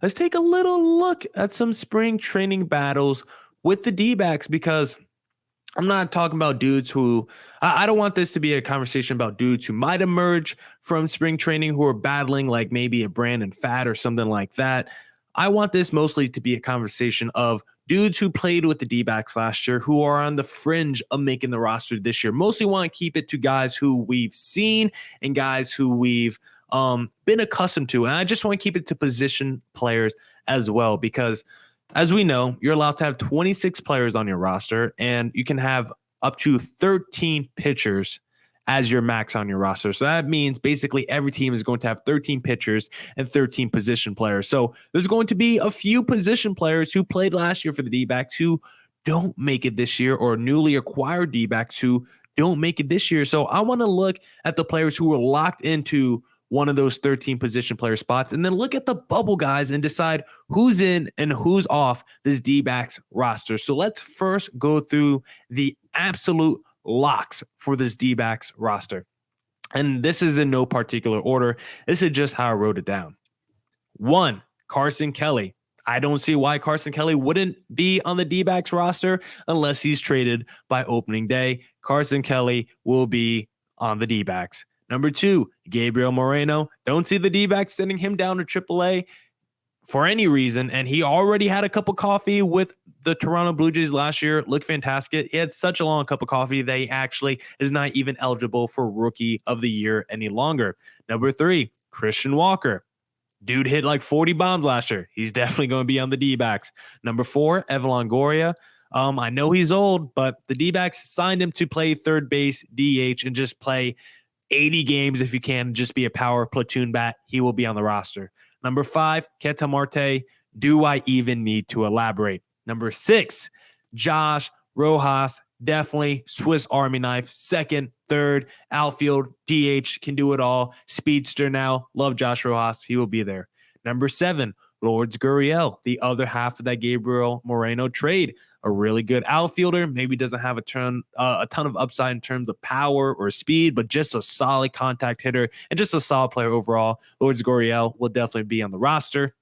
let's take a little look at some spring training battles with the D-backs, because I'm not talking about dudes who I don't want this to be a conversation about dudes who might emerge from spring training who are battling like maybe a Brandon Fat or something like that. I want this mostly to be a conversation of dudes who played with the D-backs last year who are on the fringe of making the roster this year. Mostly want to keep it to guys who we've seen and guys who we've been accustomed to. And I just want to keep it to position players as well, because as we know, you're allowed to have 26 players on your roster, and you can have up to 13 pitchers as your max on your roster. So that means basically every team is going to have 13 pitchers and 13 position players. So there's going to be a few position players who played last year for the D-backs who don't make it this year, or newly acquired D-backs who don't make it this year. So I want to look at the players who were locked into one of those 13 position player spots, and then look at the bubble guys and decide who's in and who's off this D-backs roster. So let's first go through the absolute locks for this D-backs roster. And this is in no particular order. This is just how I wrote it down. 1, Carson Kelly. I don't see why Carson Kelly wouldn't be on the D-backs roster unless he's traded by opening day. Carson Kelly will be on the D-backs. Number 2, Gabriel Moreno. Don't see the D-backs sending him down to AAA for any reason. And he already had a cup of coffee with the Toronto Blue Jays last year. Looked fantastic. He had such a long cup of coffee that he actually is not even eligible for Rookie of the Year any longer. Number 3, Christian Walker. Dude hit like 40 bombs last year. He's definitely going to be on the D-backs. Number 4, Evan Longoria. I know he's old, but the D-backs signed him to play third base, DH, and just play 80 games if you can, just be a power platoon bat. He will be on the roster. Number 5, Ketel Marte. Do I even need to elaborate? Number 6, Josh Rojas. Definitely Swiss Army knife. Second, third, outfield, DH, can do it all. Speedster now. Love Josh Rojas. He will be there. Number 7, Lourdes Gurriel, the other half of that Gabriel Moreno trade. A really good outfielder, maybe doesn't have a ton of upside in terms of power or speed, but just a solid contact hitter and just a solid player overall. Lourdes Gurriel will definitely be on the roster.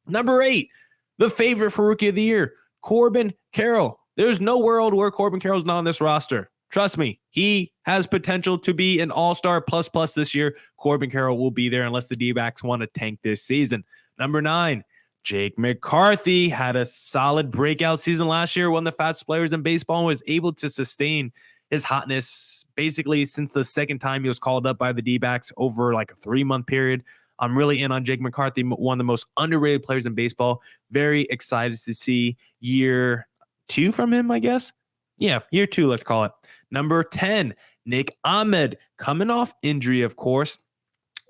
Number 8, the favorite for Rookie of the Year, Corbin Carroll. There's no world where Corbin Carroll's not on this roster. Trust me, he has potential to be an all-star plus this year. Corbin Carroll will be there unless the D-backs want to tank this season. Number 9, Jake McCarthy had a solid breakout season last year, one of the fastest players in baseball, and was able to sustain his hotness basically since the second time he was called up by the D-backs over like a 3-month period. I'm really in on Jake McCarthy, one of the most underrated players in baseball. Very excited to see year 2 from him, I guess. Yeah, year 2, let's call it. Number 10, Nick Ahmed, coming off injury, of course.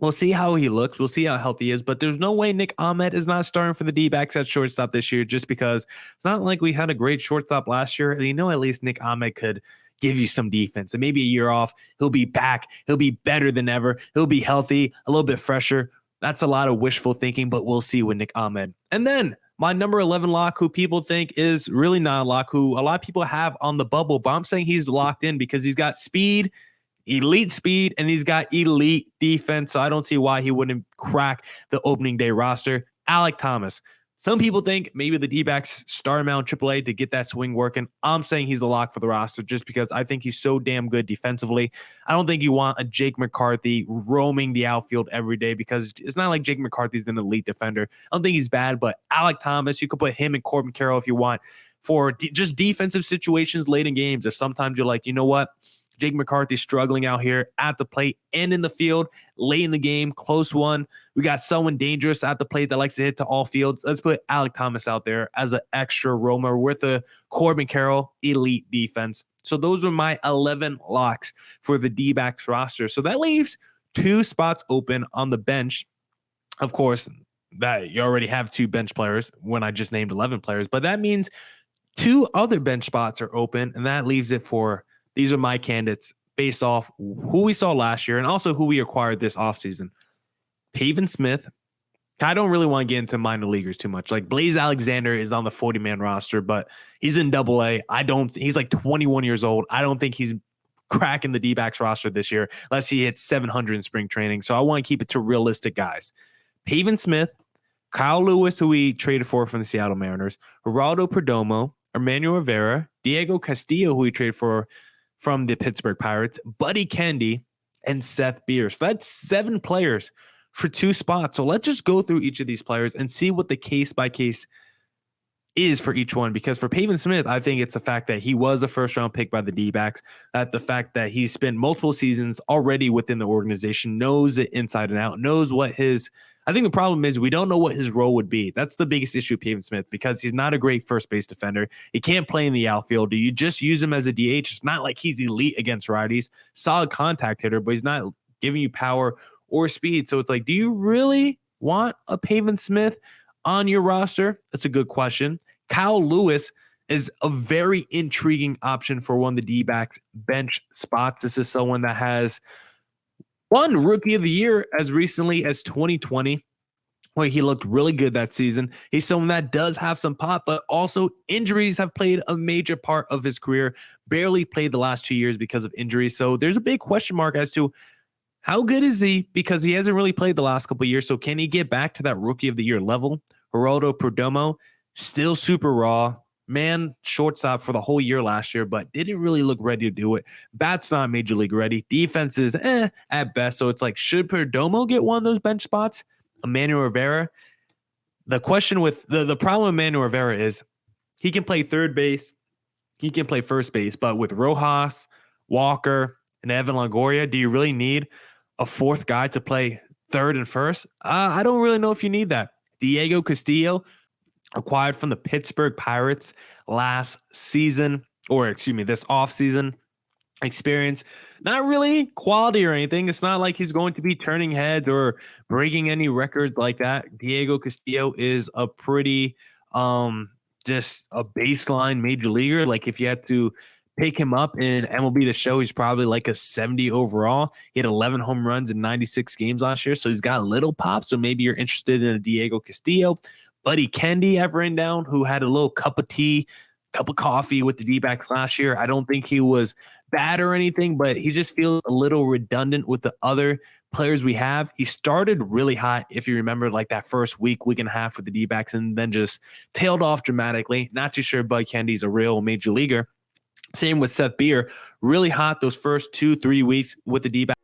We'll see how he looks. We'll see how healthy he is. But there's no way Nick Ahmed is not starting for the D-backs at shortstop this year, just because it's not like we had a great shortstop last year. You know, at least Nick Ahmed could give you some defense. And maybe a year off, he'll be back. He'll be better than ever. He'll be healthy, a little bit fresher. That's a lot of wishful thinking, but we'll see with Nick Ahmed. And then my number 11 lock, who people think is really not a lock, who a lot of people have on the bubble, but I'm saying he's locked in because he's got speed, elite speed, and he's got elite defense. So I don't see why he wouldn't crack the opening day roster. Alek Thomas. Some people think maybe the D-backs start him out in AAA to get that swing working. I'm saying he's a lock for the roster just because I think he's so damn good defensively. I don't think you want a Jake McCarthy roaming the outfield every day, because it's not like Jake McCarthy's an elite defender. I don't think he's bad, but Alek Thomas, you could put him and Corbin Carroll if you want for just defensive situations late in games. If sometimes you're like, you know what? Jake McCarthy struggling out here at the plate and in the field, late in the game, close one. We got someone dangerous at the plate that likes to hit to all fields. Let's put Alek Thomas out there as an extra roamer with a Corbin Carroll elite defense. So those are my 11 locks for the D-backs roster. So that leaves 2 spots open on the bench. Of course, that you already have 2 bench players when I just named 11 players, but that means 2 other bench spots are open, and that leaves it for these are my candidates based off who we saw last year and also who we acquired this offseason. Pavin Smith. I don't really want to get into minor leaguers too much. Like Blaze Alexander is on the 40-man roster, but he's in AA. He's like 21 years old. I don't think he's cracking the D-backs roster this year unless he hits 700 in spring training. So I want to keep it to realistic guys. Pavin Smith, Kyle Lewis, who we traded for from the Seattle Mariners, Geraldo Perdomo, Emmanuel Rivera, Diego Castillo, who we traded for from the Pittsburgh Pirates, Buddy Kendy, and Seth Beer. So that's 7 players for 2 spots. So let's just go through each of these players and see what the case by case is for each one. Because for Pavin Smith, I think it's the fact that he was a first round pick by the D-backs, that the fact that he spent multiple seasons already within the organization, knows it inside and out, knows what his, I think the problem is we don't know what his role would be. That's the biggest issue with Pavin Smith, because he's not a great first base defender. He can't play in the outfield. Do you just use him as a DH? It's not like he's elite against righties, solid contact hitter, but he's not giving you power or speed. So it's like, do you really want a Pavin Smith on your roster? That's a good question. Kyle Lewis is a very intriguing option for one of the D-backs bench spots. This is someone that has won Rookie of the Year as recently as 2020, where he looked really good that season. He's someone that does have some pop, but also injuries have played a major part of his career. Barely played the last 2 years because of injuries. So there's a big question mark as to how good is he, because he hasn't really played the last couple of years. So can he get back to that Rookie of the Year level? Geraldo Perdomo, still super raw. Man, shortstop for the whole year last year, but didn't really look ready to do it. Bat's not major league ready. Defense is at best. So it's like, should Perdomo get one of those bench spots? Emmanuel Rivera. The question with the problem with Emmanuel Rivera is he can play third base, he can play first base, but with Rojas, Walker, and Evan Longoria, do you really need a fourth guy to play third and first? I don't really know if you need that. Diego Castillo, acquired from the Pittsburgh Pirates last season, or excuse me, this offseason. Experience, not really quality or anything. It's not like he's going to be turning heads or breaking any records like that. Diego Castillo is a pretty just a baseline major leaguer. Like if you had to pick him up in MLB The Show, he's probably like a 70 overall. He had 11 home runs in 96 games last year, so he's got a little pop. So maybe you're interested in a Diego Castillo. Buddy Kendy I've written down, who had a little cup of tea, cup of coffee with the D-backs last year. I don't think he was bad or anything, but he just feels a little redundant with the other players we have. He started really hot, if you remember, like that first week and a half with the D-backs, and then just tailed off dramatically. Not too sure Bud Kendy's a real major leaguer. Same with Seth Beer, really hot those first 2-3 weeks with the D-backs.